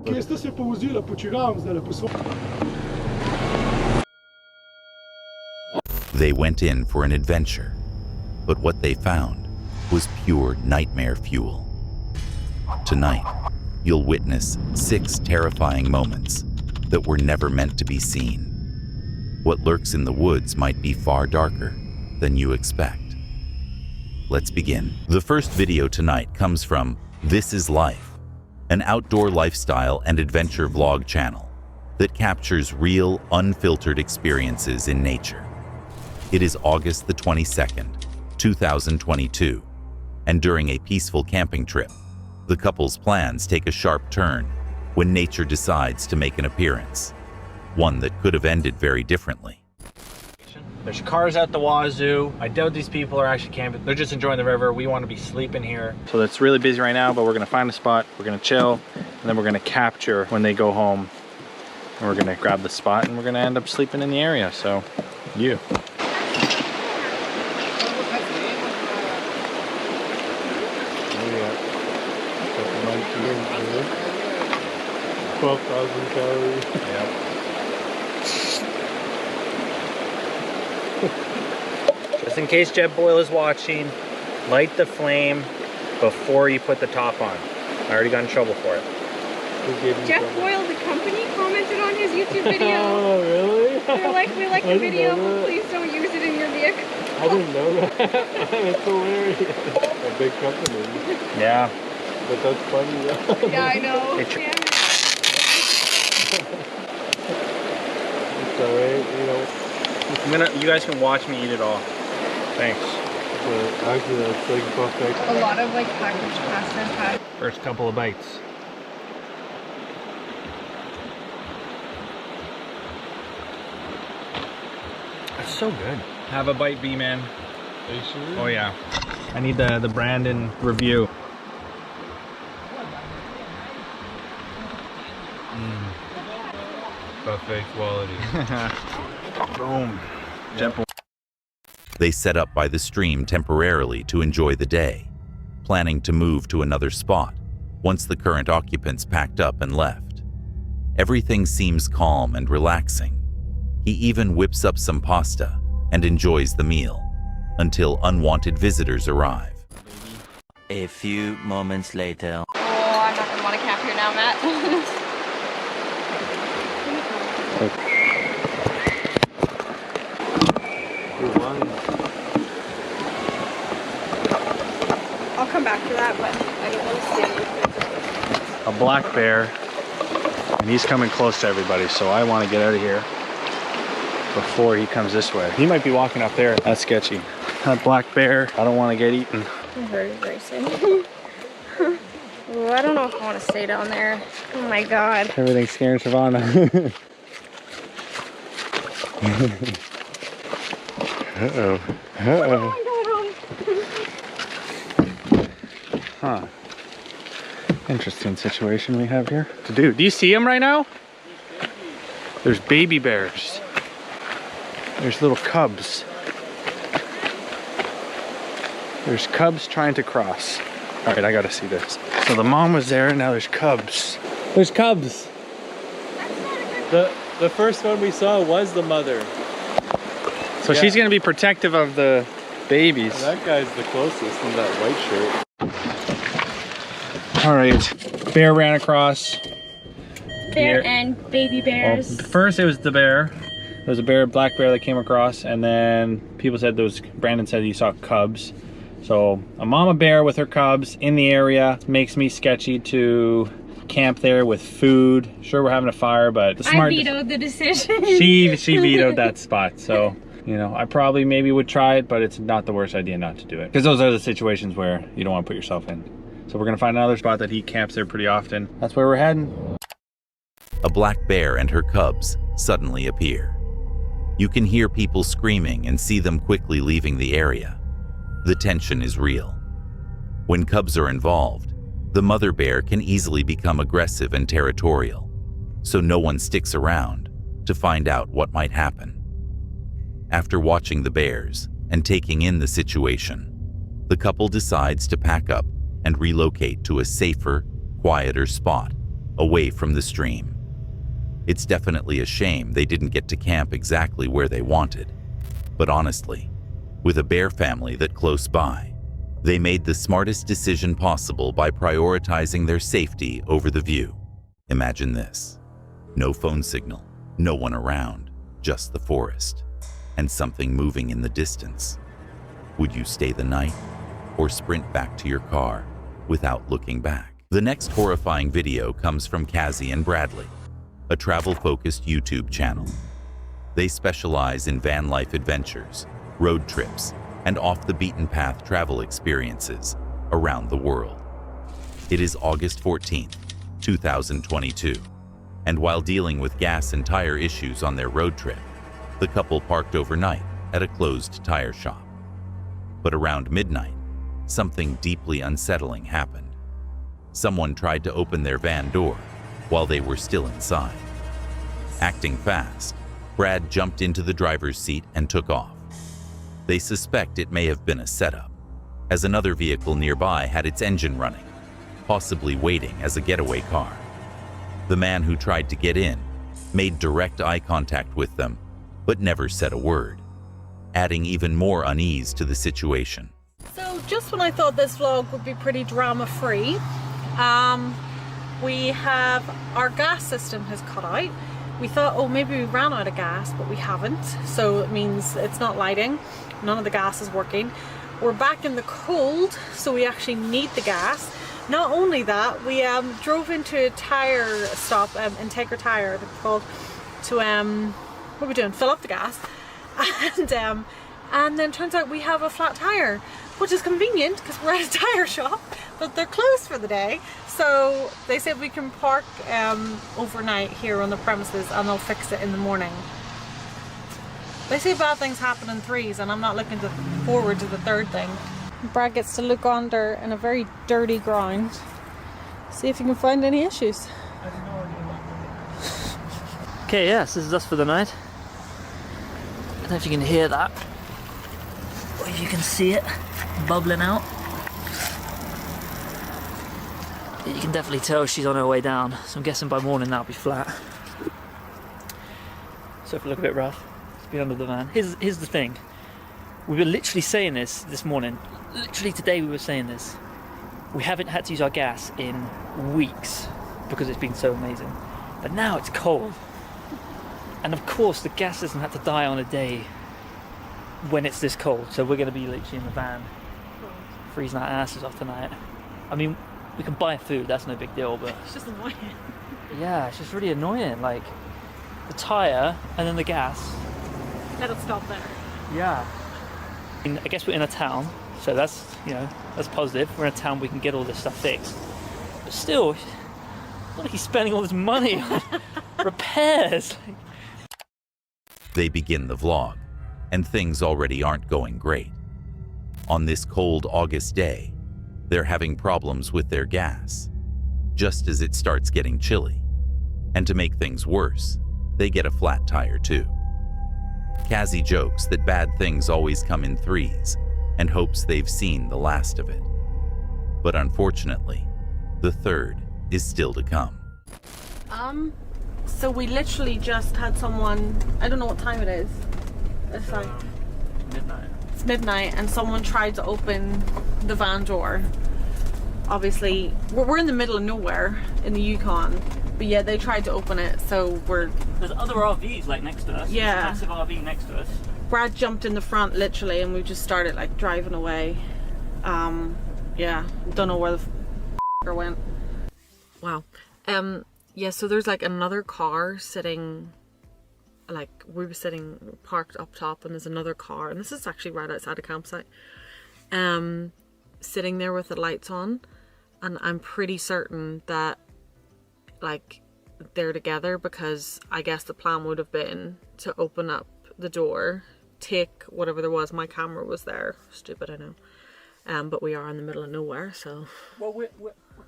They went in for an adventure, but what they found was pure nightmare fuel. Tonight, you'll witness 6 terrifying moments that were never meant to be seen. What lurks in the woods might be far darker than you expect. Let's begin. The first video tonight comes from This Is Life, an outdoor lifestyle and adventure vlog channel that captures real, unfiltered experiences in nature. It is August the 22nd, 2022, and during a peaceful camping trip, the couple's plans take a sharp turn when nature decides to make an appearance, one that could have ended very differently. There's cars at the wazoo. I doubt these people are actually camping. They're just enjoying the river. We want to be sleeping here. So it's really busy right now, but we're gonna find a spot, we're gonna chill, and then we're gonna capture when they go home. And we're gonna grab the spot and we're gonna end up sleeping in the area, so you. Yeah. 12,000 calories. Yep. Just in case Jetboil is watching, light the flame before you put the top on. I already got in trouble for it. Jetboil, the company, commented on his YouTube video. Oh, really? They're like, we like the video, but please don't use it in your vehicle. I didn't know that. That's hilarious. A big company. Yeah. But that's funny. Yeah, I know. It's alright, you know. You guys can watch me eat it all. Thanks. Actually, that's like perfect. A lot of like packaged pasta and pad. First couple of bites. That's so good. Have a bite, B-man. Are you sure? Oh yeah. I need the Brandon review. Buffet quality. Boom. Jetboil. They set up by the stream temporarily to enjoy the day, planning to move to another spot once the current occupants packed up and left. Everything seems calm and relaxing. He even whips up some pasta and enjoys the meal until unwanted visitors arrive. A few moments later. Oh, I'm not gonna want to camp here now, Matt. I'll come back to that, but I don't want to stand with A black bear, and he's coming close to everybody, so I want to get out of here before he comes this way. He might be walking up there. That's sketchy. That black bear, I don't want to get eaten. My heart is racing. Ooh, I don't know if I want to stay down there. Oh my god. Everything's scaring Savannah. Uh-oh. Uh-oh. Huh. Interesting situation we have here. Dude, do you see them right now? There's baby bears. There's little cubs. There's cubs trying to cross. All right, I gotta see this. So the mom was there, and now there's cubs. There's cubs. The first one we saw was the mother. So yeah. She's gonna be protective of the babies. And that guy's the closest in that white shirt. All right, bear ran across. Bear and baby bears. Well, first it was the bear. There was a bear, black bear that came across, and then people said there was, Brandon said he saw cubs. So a mama bear with her cubs in the area makes me sketchy to camp there with food. Sure, we're having a fire, but the smart. I vetoed the decision. She vetoed that spot. So, you know, I probably maybe would try it, but it's not the worst idea not to do it. Because those are the situations where you don't want to put yourself in. So we're gonna find another spot that he camps there pretty often. That's where we're heading. A black bear and her cubs suddenly appear. You can hear people screaming and see them quickly leaving the area. The tension is real. When cubs are involved, the mother bear can easily become aggressive and territorial, so no one sticks around to find out what might happen. After watching the bears and taking in the situation, the couple decides to pack up and relocate to a safer, quieter spot away from the stream. It's definitely a shame they didn't get to camp exactly where they wanted. But honestly, with a bear family that close by, they made the smartest decision possible by prioritizing their safety over the view. Imagine this. No phone signal, no one around, just the forest, and something moving in the distance. Would you stay the night or sprint back to your car without looking back? The next horrifying video comes from Cassie and Bradley, a travel-focused YouTube channel. They specialize in van life adventures, road trips, and off-the-beaten-path travel experiences around the world. It is August 14th, 2022, and while dealing with gas and tire issues on their road trip, the couple parked overnight at a closed tire shop. But around midnight, something deeply unsettling happened. Someone tried to open their van door while they were still inside. Acting fast, Brad jumped into the driver's seat and took off. They suspect it may have been a setup, as another vehicle nearby had its engine running, possibly waiting as a getaway car. The man who tried to get in made direct eye contact with them, but never said a word, adding even more unease to the situation. So just when I thought this vlog would be pretty drama-free, we have our gas system has cut out. We thought, oh, maybe we ran out of gas, but we haven't. So it means it's not lighting. None of the gas is working. We're back in the cold, so we actually need the gas. Not only that, we drove into a tire stop, Integra Tire, it's called, to what are we doing? Fill up the gas, and then turns out we have a flat tire, which is convenient because we're at a tire shop, but they're closed for the day. So they said we can park overnight here on the premises, and they'll fix it in the morning. They say bad things happen in threes, and I'm not looking forward to the third thing. Brad gets to look under in a very dirty ground, see if he can find any issues. Okay, yes, this is us for the night. I don't know if you can hear that, or if you can see it bubbling out. You can definitely tell she's on her way down, so I'm guessing by morning that'll be flat. So if I look a bit rough, it's been under the van. Here's the thing. We were literally saying this morning. Literally today we were saying this. We haven't had to use our gas in weeks because it's been so amazing. But now it's cold. And of course the gas doesn't have to die on a day when it's this cold. So we're going to be literally in the van freezing our asses off tonight. I mean, we can buy food, that's no big deal, but It's just annoying. yeah, it's just really annoying. Like the tyre and then the gas. Let it stop there. Yeah. I guess we're in a town, so that's, that's positive. We're in a town, we can get all this stuff fixed. But still, it's not like he's spending all this money on repairs. They begin the vlog, and things already aren't going great. On this cold August day, they're having problems with their gas, just as it starts getting chilly. And to make things worse, they get a flat tire too. Cassie jokes that bad things always come in threes and hopes they've seen the last of it. But unfortunately, the third is still to come. So we literally just had someone, I don't know what time it is. It's like Midnight. it's midnight, and someone tried to open the van door. Obviously, we're in the middle of nowhere in the Yukon, but yeah, they tried to open it, so There's other RVs like next to us. Yeah. There's a massive RV next to us. Brad jumped in the front literally, and we just started like driving away. Yeah, don't know where the f***er went. Wow. Yeah, so there's like another car sitting, like we were sitting parked up top, and there's another car, and this is actually right outside a campsite, sitting there with the lights on, and I'm pretty certain that like they're together, because I guess the plan would have been to open up the door, take whatever there was. My camera was there, stupid I know, but we are in the middle of nowhere, so. Well, we're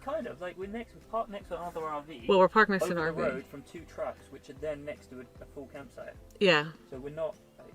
kind of like we're parked next to another RV. Well, we're parked next to an over RV. the road from two trucks, which are then next to a full campsite. Yeah. So we're not like,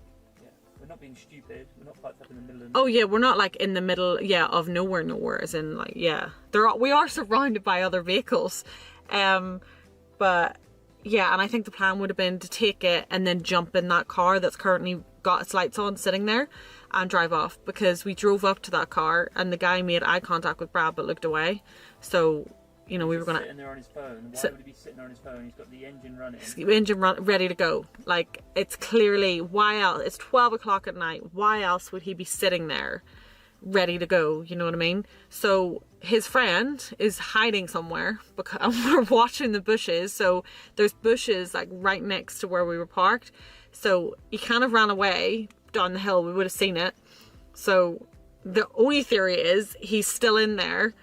we're not being stupid. We're not parked up in the middle of. Oh yeah, we're not like in the middle, yeah, of nowhere, as in like, yeah, we are surrounded by other vehicles, But yeah, and I think the plan would have been to take it and then jump in that car that's currently got its lights on sitting there and drive off, because we drove up to that car and the guy made eye contact with Brad but looked away. So, you know, we were gonna sitting there on his phone. Why would he be sitting there on his phone? He's got the engine running. Ready to go. Like, it's clearly, why else? It's 12 o'clock at night. Why else would he be sitting there ready to go? You know what I mean? So his friend is hiding somewhere, because we're watching the bushes. So there's bushes like right next to where we were parked. So he kind of ran away down the hill. We would have seen it. So the only theory is he's still in there.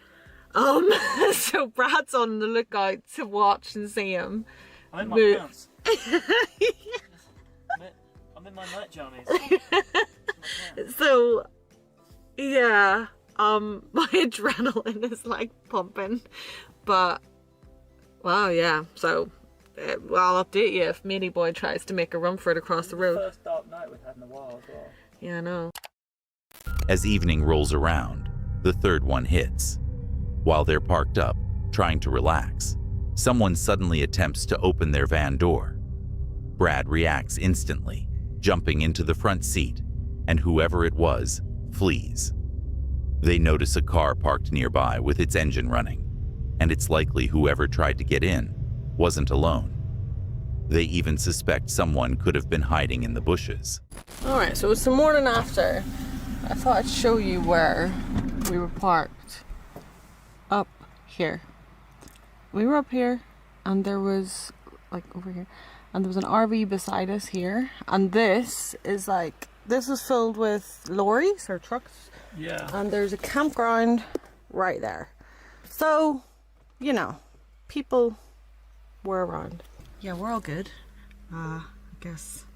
So Brad's on the lookout to watch and see him. I'm in my pants. I'm in my night jammies. So yeah, my adrenaline is like pumping, but wow, yeah. So I'll update you if Meaty Boy tries to make a run for it across the road. First dark night we've had in a while as well. Yeah, I know. As evening rolls around, the third one hits. While they're parked up, trying to relax, someone suddenly attempts to open their van door. Brad reacts instantly, jumping into the front seat, and whoever it was flees. They notice a car parked nearby with its engine running, and it's likely whoever tried to get in wasn't alone. They even suspect someone could have been hiding in the bushes. Alright, so it's the morning after. I thought I'd show you where we were parked. Up here. We were up here, and there was, like, over here, and there was an RV beside us here, and this is like, this is filled with lorries or trucks. Yeah. And there's a campground right there. So, you know, people were around. Yeah, we're all good. I guess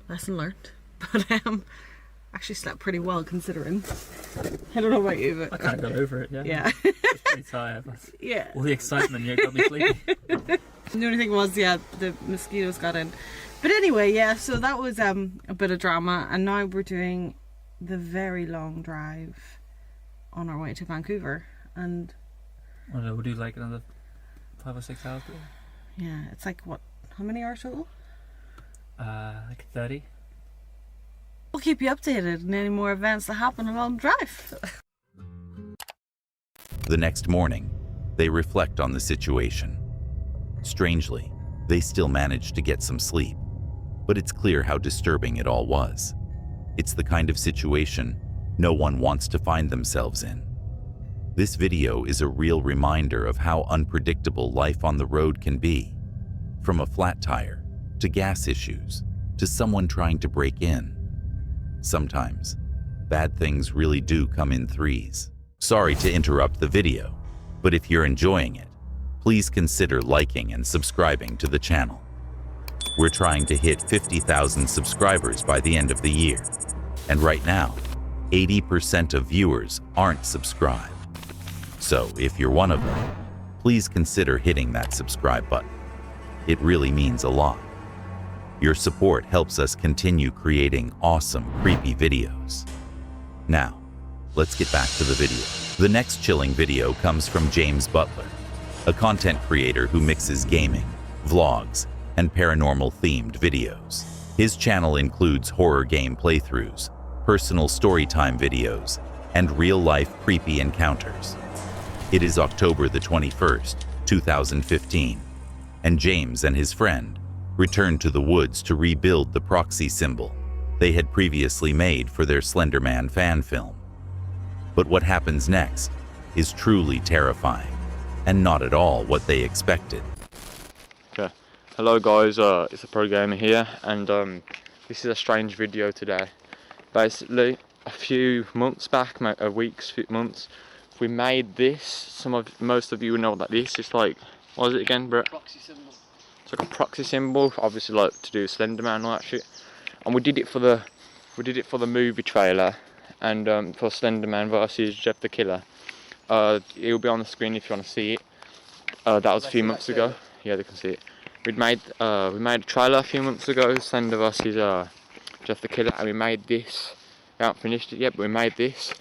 lesson learned. But actually slept pretty well considering. I don't know about you, but I kind of got over it, yeah. Yeah. I was pretty tired. Yeah. All the excitement here got me sleepy. The only thing was, yeah, the mosquitoes got in. But anyway, yeah, so that was a bit of drama, and now we're doing the very long drive on our way to Vancouver. And I don't know, we'll do like another 5 or 6 hours. yeah, it's like, what, how many hours total? Like 30. We'll keep you updated on any more events that happen along the drive. The next morning, they reflect on the situation. Strangely, they still manage to get some sleep, but it's clear how disturbing it all was. It's the kind of situation no one wants to find themselves in. This video is a real reminder of how unpredictable life on the road can be. From a flat tire, to gas issues, to someone trying to break in. Sometimes, bad things really do come in threes. Sorry to interrupt the video, but if you're enjoying it, please consider liking and subscribing to the channel. We're trying to hit 50,000 subscribers by the end of the year. And right now, 80% of viewers aren't subscribed. So if you're one of them, please consider hitting that subscribe button. It really means a lot. Your support helps us continue creating awesome, creepy videos. Now, let's get back to the video. The next chilling video comes from James Butler, a content creator who mixes gaming, vlogs, and paranormal-themed videos. His channel includes horror game playthroughs, personal storytime videos, and real-life creepy encounters. It is October the 21st, 2015, and James and his friend returned to the woods to rebuild the proxy symbol they had previously made for their Slender Man fan film. But what happens next is truly terrifying, and not at all what they expected. Okay, hello guys, it's a Pro Gamer here, and this is a strange video today. Basically, a few months back, few months, we made this. Most of you know that this is like, what is it again, Brett? Proxy symbol. It's like a proxy symbol, obviously like to do Slender Man and all that shit. And we did it for the movie trailer, and for Slender Man versus Jeff the Killer. It'll be on the screen if you want to see it. That was a few months ago. Yeah, they can see it. We made a trailer a few months ago, Slender versus Jeff the Killer, and we made this. We haven't finished it yet, but we made this.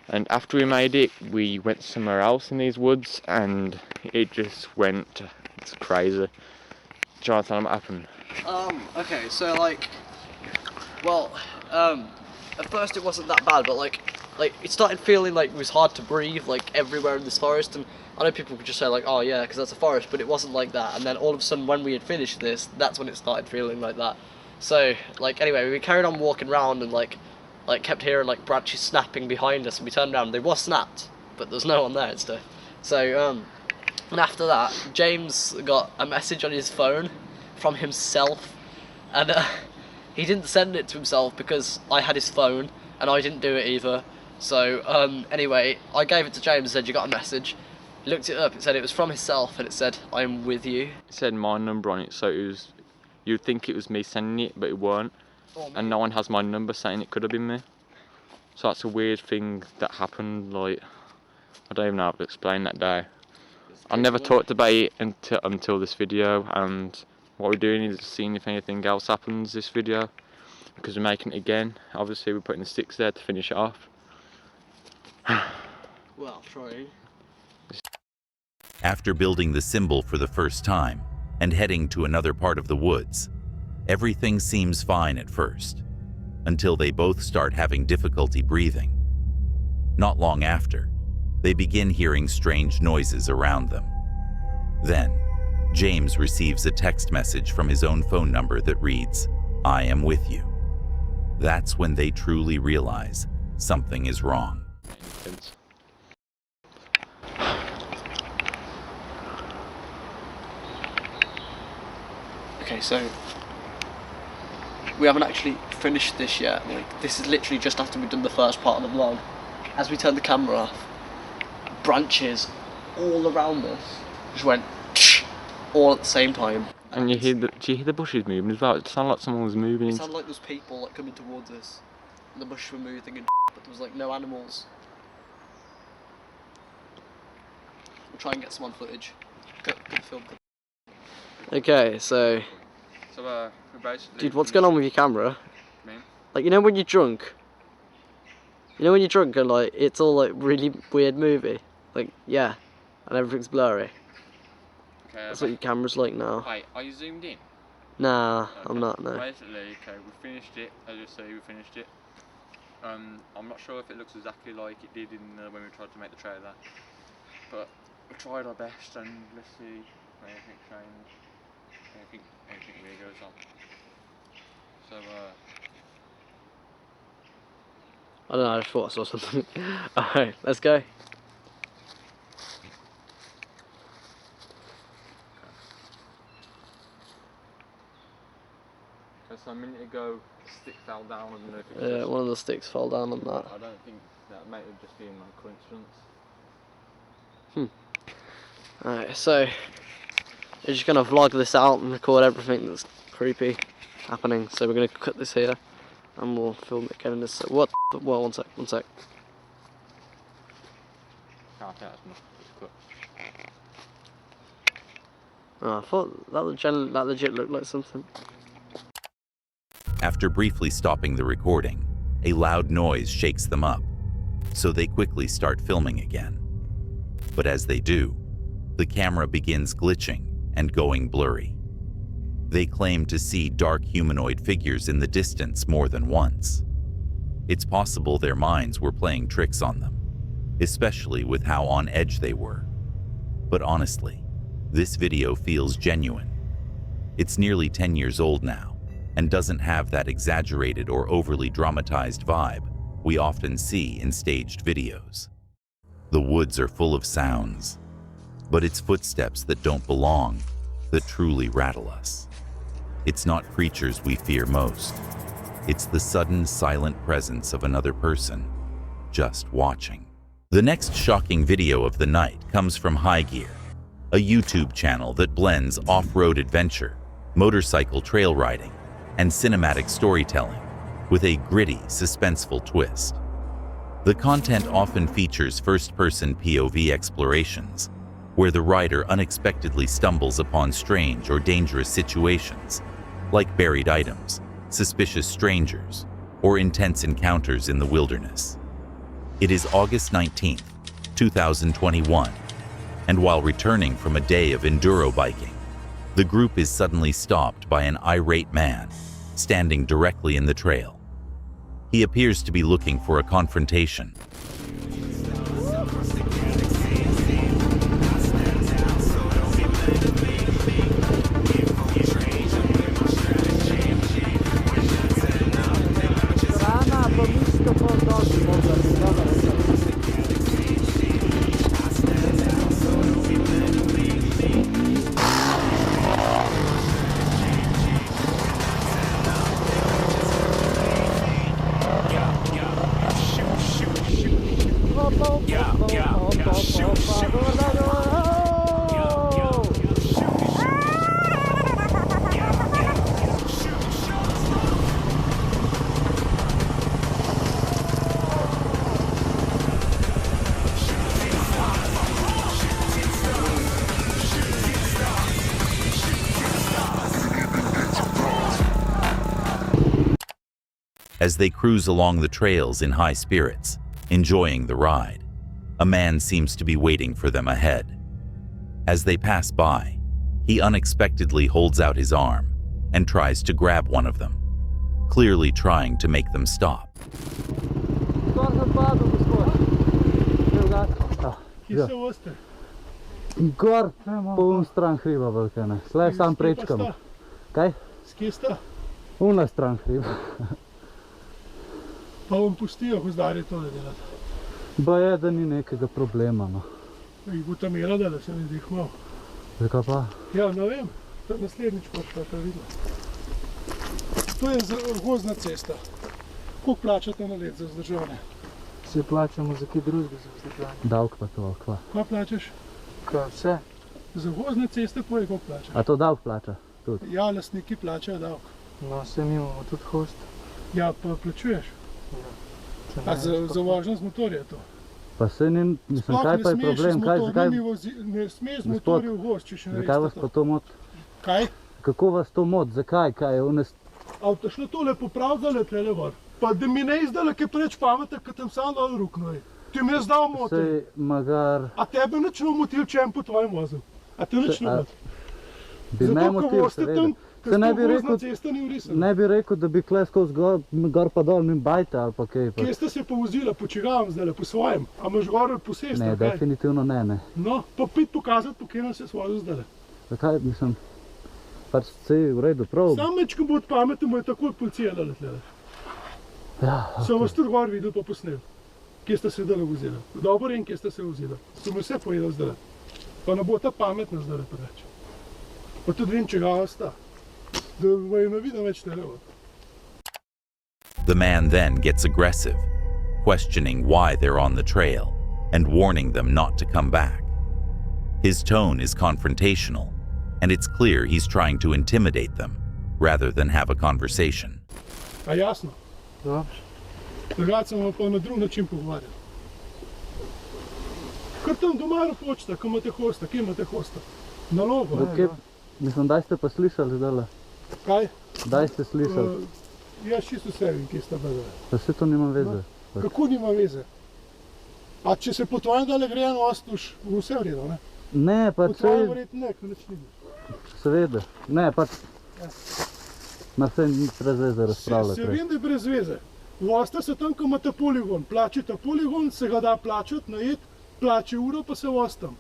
And after we made it, we went somewhere else in these woods, and it just went, it's crazy. Do you want to tell them what happened? Okay, so like, well, at first it wasn't that bad, but like it started feeling like it was hard to breathe, like everywhere in this forest, and I know people could just say like, oh yeah, because that's a forest, but it wasn't like that. And then all of a sudden, when we had finished this, that's when it started feeling like that. So like, anyway, we carried on walking around and like kept hearing like branches snapping behind us, and we turned around, they were snapped, but there's no one there and stuff. So and after that, James got a message on his phone from himself, and he didn't send it to himself because I had his phone and I didn't do it either. So anyway, I gave it to James and said, you got a message. He looked it up, it said it was from himself, and it said, I am with you. It said my number on it, so it was, you'd think it was me sending it, but it weren't. And no one has my number saying it could have been me. So that's a weird thing that happened, like, I don't even know how to explain that day. I never talked about it until this video, and what we're doing is seeing if anything else happens this video, because we're making it again. Obviously we're putting the sticks there to finish it off. Well, trying. After building the symbol for the first time and heading to another part of the woods, everything seems fine at first, until they both start having difficulty breathing. Not long after, they begin hearing strange noises around them. Then, James receives a text message from his own phone number that reads, I am with you. That's when they truly realize something is wrong. Okay, so we haven't actually finished this yet. Like, this is literally just after we've done the first part of the vlog. As we turned the camera off, branches all around us just went all at the same time. And you hear do you hear the bushes moving as well? It sounded like someone was moving. It sounded like there was people like coming towards us, and the bushes were moving and but there was like no animals. We'll try and get some on footage. Good film. Okay, so dude, what's going on with your camera? Me? Like, you know when you're drunk? You know when you're drunk and like it's all like really weird movie? Like, yeah, and everything's blurry. Okay, that's what your camera's like now. Wait, are you zoomed in? Nah, okay. I'm not, no. Basically, okay, we finished it, as you say, we finished it. I'm not sure if it looks exactly like it did when we tried to make the trailer, but we tried our best, and let's see if anything changes, anything really goes on. So, I don't know, I just thought I saw something. Alright, let's go. So a minute ago, the stick fell down. I don't know if it was Yeah, one of the sticks fell down on that. I don't think that might have just been like coincidence. Alright, so we're just gonna vlog this out and record everything that's creepy happening. So we're gonna cut this here and we'll film it again in this. What? Well, one sec. Oh, I think that's enough. Oh, I thought that legit looked like something. After briefly stopping the recording, a loud noise shakes them up, so they quickly start filming again. But as they do, the camera begins glitching and going blurry. They claim to see dark humanoid figures in the distance more than once. It's possible their minds were playing tricks on them, especially with how on edge they were. But honestly, this video feels genuine. It's nearly 10 years old now, and doesn't have that exaggerated or overly dramatized vibe we often see in staged videos. The woods are full of sounds, but it's footsteps that don't belong that truly rattle us. It's not creatures we fear most. It's the sudden, silent presence of another person just watching. The next shocking video of the night comes from High Gear, a YouTube channel that blends off-road adventure, motorcycle trail riding, and cinematic storytelling with a gritty, suspenseful twist. The content often features first-person POV explorations, where the rider unexpectedly stumbles upon strange or dangerous situations, like buried items, suspicious strangers, or intense encounters in the wilderness. It is August 19th, 2021, and while returning from a day of enduro biking, the group is suddenly stopped by an irate man standing directly in the trail. He appears to be looking for a confrontation. As they cruise along the trails in high spirits, enjoying the ride, a man seems to be waiting for them ahead. As they pass by, he unexpectedly holds out his arm and tries to grab one of them, clearly trying to make them stop. Gor, po stran hriba Balkana. Slej sam prečkam. Kaj? Skista? Una stran hriba. Pa vam pustijo gozdarje to da delati? Ba je, da ni nekega problema, no. Jih bo tam jela, da se ne dihmal. Zakaj pa? Ja, ne vem. To naslednjič pa to videla. To je gozdna cesta. Koliko plačate na let za vzdrževanje? Se plačamo za kaj drugega za vzdrževanje. Davk pa to, kva. Kaj plačaš? Kaj, vse. Za gozdne ceste povej, koliko plačaš? A to davk plača? Tudi. Ja, lastniki plačajo davk. No, se mi imamo tudi host. Ja, pa plačuješ? Ja. A za vožnjo z motorja to? Pa se ni, mislim, kaj pa je problem? Ne smeš z motorja v gost, če še ne veste to. Zakaj vas pa to mot? Kaj? Kako vas to mot? Zakaj? Kaj je unes? A te šlo tole popravdale tlele gor? Pa da mi ne izdala, kaj preč pameta, kad tam sam dal ruknoj. Ti mi je zdal motor. Sej, magar... A tebe nič ne motil, če em po tvojem vozil? A te nič ne motil? Bi me motil, seveda. Se ne bi rekel, da bi kle skozi gor pa dol min bajte ali pa kaj. Kje ste se povozila? Po čigavam zdaj, po svojem? A imaš gor posest? Ne, definitivno ne, ne. No, pa pit pokazati, po kje nam se svozil zdaj. Zakaj, mislim, pač vse v redu, prav. Sam meč, ko bo od pameti, mu je tako policija dala tlele. Ja, ok. Sem vas tudi gor videl pa posnel. Kje ste se dala vozila? Dobro in kje ste se vozila. Sem vse povedal zdaj. Pa ne bo ta pametna zdaj preveč. Pa tudi vem, čigava sta. The man then gets aggressive, questioning why they're on the trail and warning them not to come back. His tone is confrontational, and it's clear he's trying to intimidate them rather than have a conversation. A jasno? Dobro. Drugače sem pa na drug način pogovarjal. Kar tam doma počta, ko imate hosta, kje imate hosta? Na logo. Mislim, daj ste pa slišali zdaj. Kaj? Daj ste slišali. Ja, čisto vse vem, kje sta bedale. Pa vse to nima veze. Kako nima veze? A če se po tvojem dale gre en ostuš, bo vse vredo, ne? Ne, pa če... Po tvojem vreti ne, ko nič ni. Seveda. Ne, pač... Na vse ni brez veze razpravljati. Se vem, da je brez veze. Vosta se tam, ko imate poligon. Plačite poligon, se ga da plačati, najet, plače uro, pa se vostam.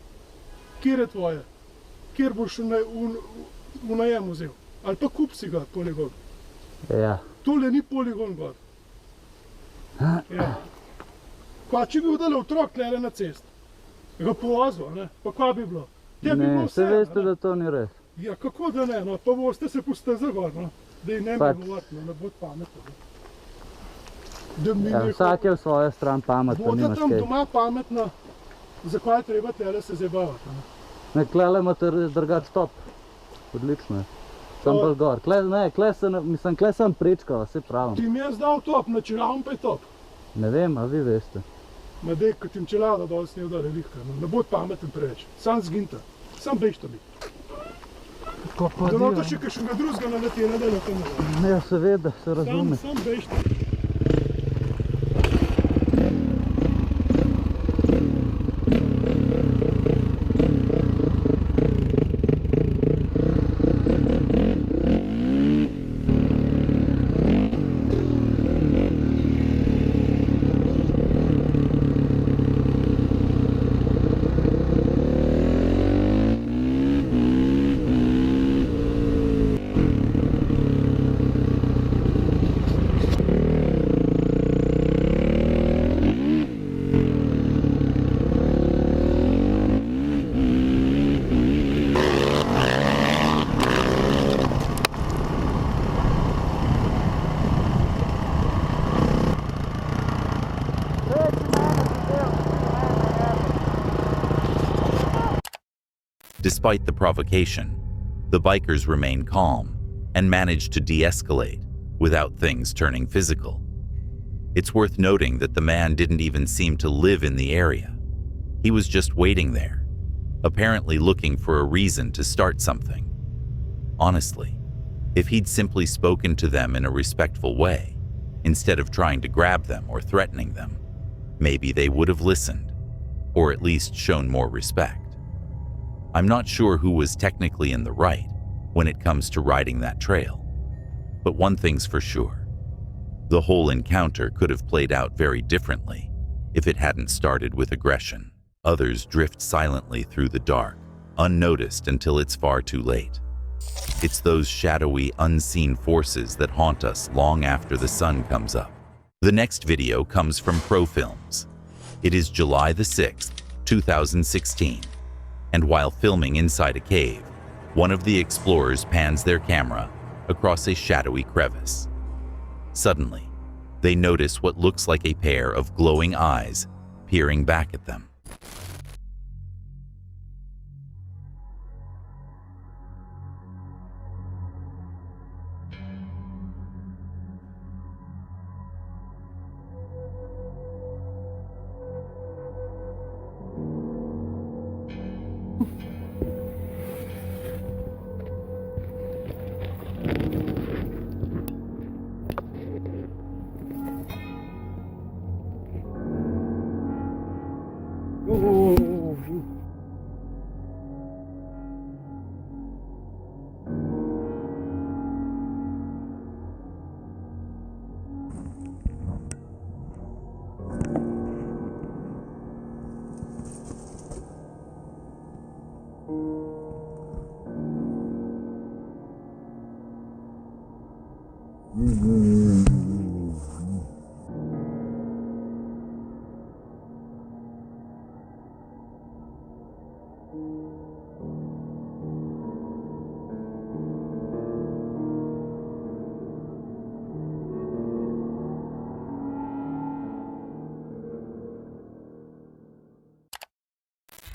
Kjer je tvoje? Kjer boš v najem vzel? Ali pa kup si ga poligon. Ja. Tole ni poligon gor. Ja. Kva, če bi vdale otrok tlele na cest, ga povozil, ne? Pa kva bi bilo? Ne, se veste, da to ni res. Ja, kako da ne, no? Pa boste se postezali gor, no? Da ji ne bi govoriti, no? Ne bod pametno. Ja, vsak je v svojo stran pametno, nimaš kaj. Boda tam doma pametna, zakaj treba tlele se zabavati, ne? Ne, klele imate drugač top. Odlično je. Sam bolj gor. Kle sem prečkal, vse pravim. Ti mi je zdal top, na čelavom pa je top. Ne vem, a vi veste. Ma dej, ko ti čelada dol snil dole lihka, ne bod pameten preveč. Sam zginta, sam bežta bi. Da no to še kakšnega drugega naleti, ne dela tam. Ne, seveda, se razume. Sam bežta. Despite the provocation, the bikers remain calm and manage to de-escalate without things turning physical. It's worth noting that the man didn't even seem to live in the area. He was just waiting there, apparently looking for a reason to start something. Honestly, if he'd simply spoken to them in a respectful way, instead of trying to grab them or threatening them, maybe they would have listened, or at least shown more respect. I'm not sure who was technically in the right when it comes to riding that trail, but one thing's for sure. The whole encounter could have played out very differently if it hadn't started with aggression. Others drift silently through the dark, unnoticed until it's far too late. It's those shadowy, unseen forces that haunt us long after the sun comes up. The next video comes from ProFilms. It is July the 6th, 2016, and while filming inside a cave, one of the explorers pans their camera across a shadowy crevice. Suddenly, they notice what looks like a pair of glowing eyes peering back at them.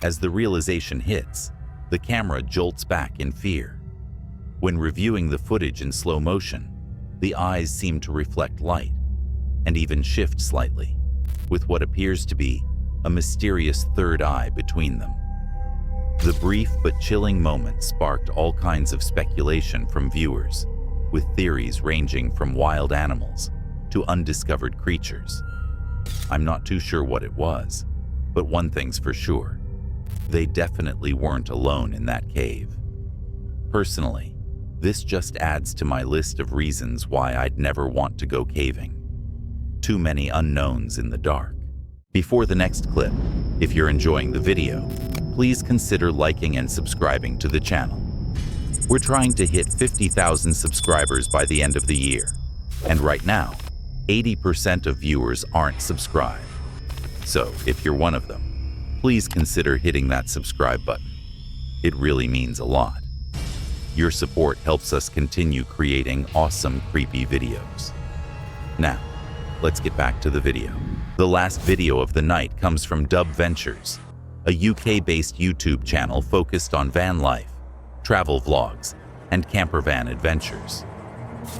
As the realization hits, the camera jolts back in fear. When reviewing the footage in slow motion, the eyes seem to reflect light and even shift slightly, with what appears to be a mysterious third eye between them. The brief but chilling moment sparked all kinds of speculation from viewers, with theories ranging from wild animals to undiscovered creatures. I'm not too sure what it was, but one thing's for sure. They definitely weren't alone in that cave. Personally, this just adds to my list of reasons why I'd never want to go caving. Too many unknowns in the dark. Before the next clip, if you're enjoying the video, please consider liking and subscribing to the channel. We're trying to hit 50,000 subscribers by the end of the year, and right now, 80% of viewers aren't subscribed. So if you're one of them, please consider hitting that subscribe button. It really means a lot. Your support helps us continue creating awesome, creepy videos. Now, let's get back to the video. The last video of the night comes from Dub Ventures, a UK-based YouTube channel focused on van life, travel vlogs, and campervan adventures.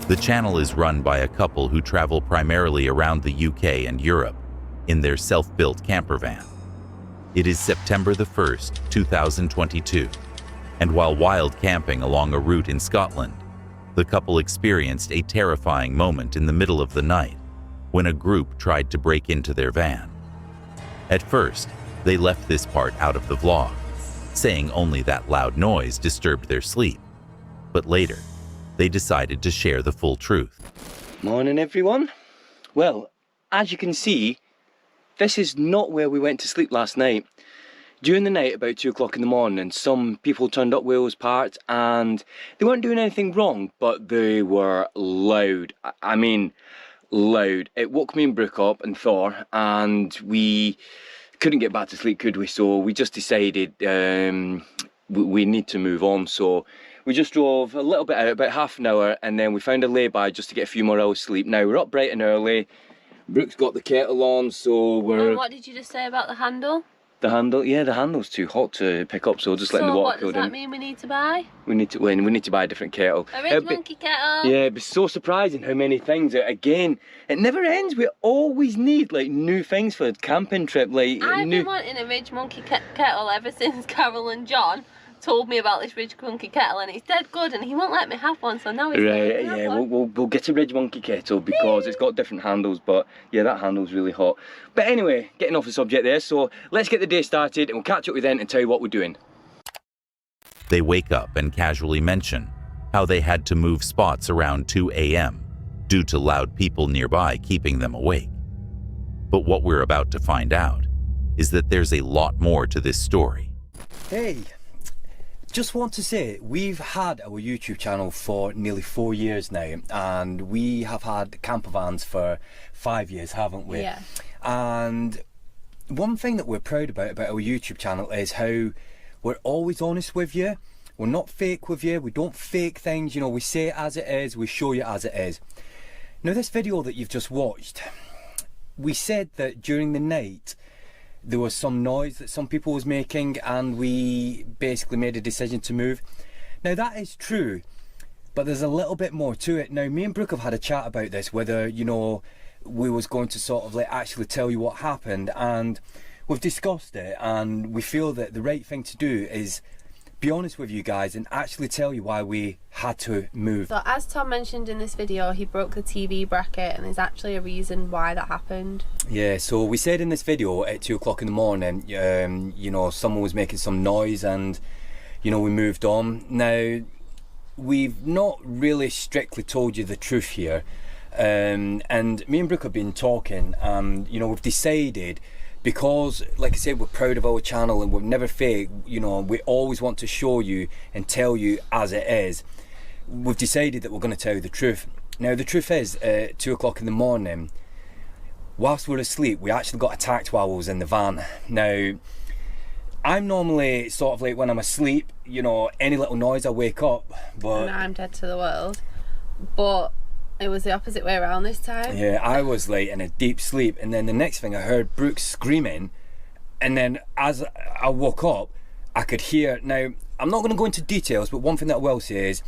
The channel is run by a couple who travel primarily around the UK and Europe in their self-built campervan. It is September the 1st, 2022, and while wild camping along a route in Scotland, the couple experienced a terrifying moment in the middle of the night when a group tried to break into their van. At first, they left this part out of the vlog, saying only that loud noise disturbed their sleep. But later, they decided to share the full truth. Morning everyone. Well, as you can see, this is not where we went to sleep last night. During the night, about 2 o'clock in the morning, some people turned up Wales parts and they weren't doing anything wrong, but they were loud. I mean, loud. It woke me and Brooke up and Thor, and we couldn't get back to sleep, could we? So we just decided we need to move on. So we just drove a little bit out, about half an hour, and then we found a lay-by just to get a few more hours sleep. Now we're up bright and early. Brooke's got the kettle on, so we're... And what did you just say about the handle? The handle, yeah, the handle's too hot to pick up, so just letting the water cool down. So what does that mean we need to buy? We need to buy a different kettle. A red monkey kettle. Yeah, it'd be so surprising how many things. Again, it never ends. We always need like new things for a camping trip. Like I've been wanting a ridge monkey kettle ever since Carol and John told me about this ridge monkey kettle, and it's dead good, and he won't let me have one, so now he's right. Yeah, we'll get a ridge monkey kettle because it's got different handles, but yeah, that handle's really hot. But anyway, getting off the subject there, so let's get the day started, and we'll catch up with them and tell you what we're doing. They wake up and casually mention how they had to move spots around 2 a.m. due to loud people nearby keeping them awake. But what we're about to find out is that there's a lot more to this story. Hey, just want to say, we've had our YouTube channel for nearly 4 years now, and we have had camper vans for 5 years, haven't we? Yeah. And one thing that we're proud about our YouTube channel is how we're always honest with you. We're not fake with you. We don't fake things, you know, we say it as it is, we show you as it is. Now, this video that you've just watched, we said that during the night there was some noise that some people was making, and we basically made a decision to move. Now, that is true, but there's a little bit more to it. Now, me and Brooke have had a chat about this, whether, you know, we was going to sort of like actually tell you what happened, and we've discussed it, and we feel that the right thing to do is be honest with you guys and actually tell you why we had to move. So as Tom mentioned in this video, he broke the TV bracket, and there's actually a reason why that happened. Yeah, so we said in this video at 2 o'clock in the morning, you know, someone was making some noise, and, you know, we moved on. Now, we've not really strictly told you the truth here, and me and Brooke have been talking, and, you know, we've decided, because, like I said, we're proud of our channel and we're never fake, you know, we always want to show you and tell you as it is. We've decided that we're going to tell you the truth. Now, the truth is, at 2 o'clock in the morning, whilst we were asleep, we actually got attacked while we was in the van. Now, I'm normally sort of like, when I'm asleep, you know, any little noise I wake up, but... And I'm dead to the world. But it was the opposite way around this time. Yeah, I was like in a deep sleep, and then the next thing I heard Brooke screaming, and then as I woke up, I could hear. Now, I'm not going to go into details, but one thing that I will say is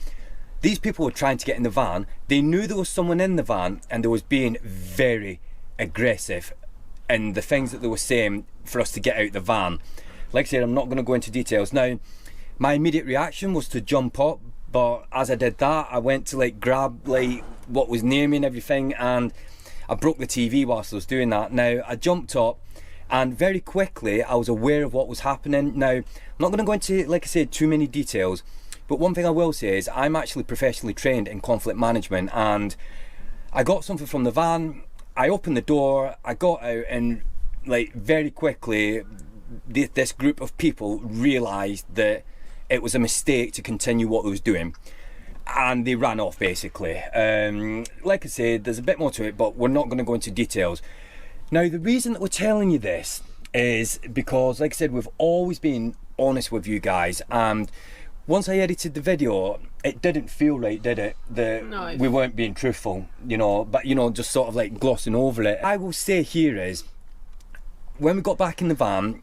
these people were trying to get in the van. They knew there was someone in the van, and they was being very aggressive, and the things that they were saying for us to get out the van. Like I said, I'm not going to go into details. Now, my immediate reaction was to jump up, but as I did that, I went to like grab like what was near me and everything, and I broke the TV whilst I was doing that. Now, I jumped up, and very quickly I was aware of what was happening. Now, I'm not going to go into, like I said, too many details, but one thing I will say is I'm actually professionally trained in conflict management, and I got something from the van, I opened the door, I got out, and like very quickly this group of people realised that it was a mistake to continue what they was doing, and they ran off basically. Like I said, there's a bit more to it, but we're not going to go into details. Now, the reason that we're telling you this is because, like I said, we've always been honest with you guys, and once I edited the video, it didn't feel right, did it? That we weren't being truthful, you know, but, you know, just sort of like glossing over it. I will say here is, when we got back in the van,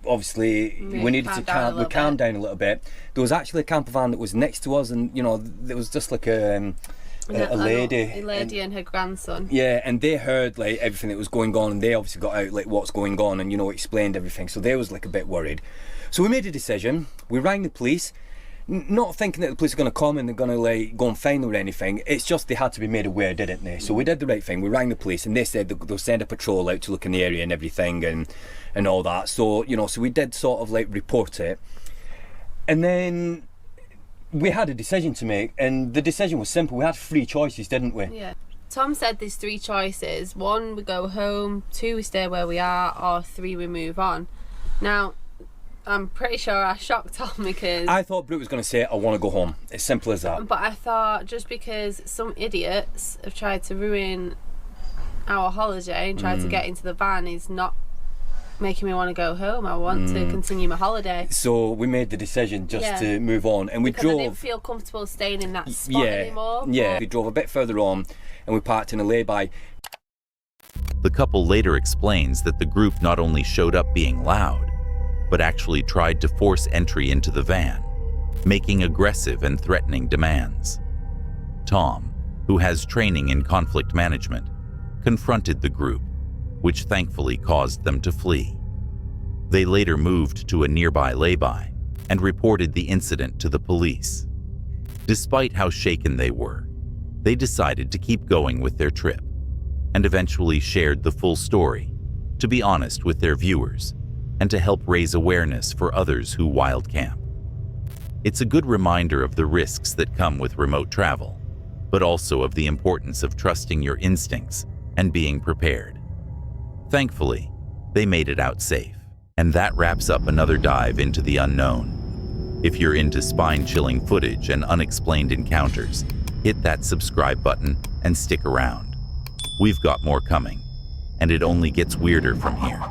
obviously we needed to calm down a little bit. There was actually a camper van that was next to us, and, you know, there was just like a lady and her grandson. Yeah, and they heard like everything that was going on, and they obviously got out like what's going on, and, you know, explained everything, so they was like a bit worried. So we made a decision. We rang the police, not thinking that the police are going to come and they're going to like go and fine them or anything. It's just they had to be made aware, didn't they? So we did the right thing. We rang the police, and they said they'll send a patrol out to look in the area and everything, and all that. So, you know, so we did sort of like report it, and then we had a decision to make, and the decision was simple. We had 3 choices, didn't we? Yeah. Tom said there's 3 choices. 1, we go home. 2, we stay where we are. Or 3, we move on. Now, I'm pretty sure I shocked Tom because I thought Brooke was going to say, I want to go home. It's simple as that. But I thought just because some idiots have tried to ruin our holiday and tried to get into the van is not making me want to go home. I want to continue my holiday. So we made the decision just to move on, and we because drove. I didn't feel comfortable staying in that spot anymore. Yeah, we drove a bit further on, and we parked in a lay-by. The couple later explains that the group not only showed up being loud, but actually tried to force entry into the van, making aggressive and threatening demands. Tom, who has training in conflict management, confronted the group, which thankfully caused them to flee. They later moved to a nearby lay-by and reported the incident to the police. Despite how shaken they were, they decided to keep going with their trip and eventually shared the full story to be honest with their viewers and to help raise awareness for others who wild camp. It's a good reminder of the risks that come with remote travel, but also of the importance of trusting your instincts and being prepared. Thankfully, they made it out safe. And that wraps up another dive into the unknown. If you're into spine-chilling footage and unexplained encounters, hit that subscribe button and stick around. We've got more coming, and it only gets weirder from here.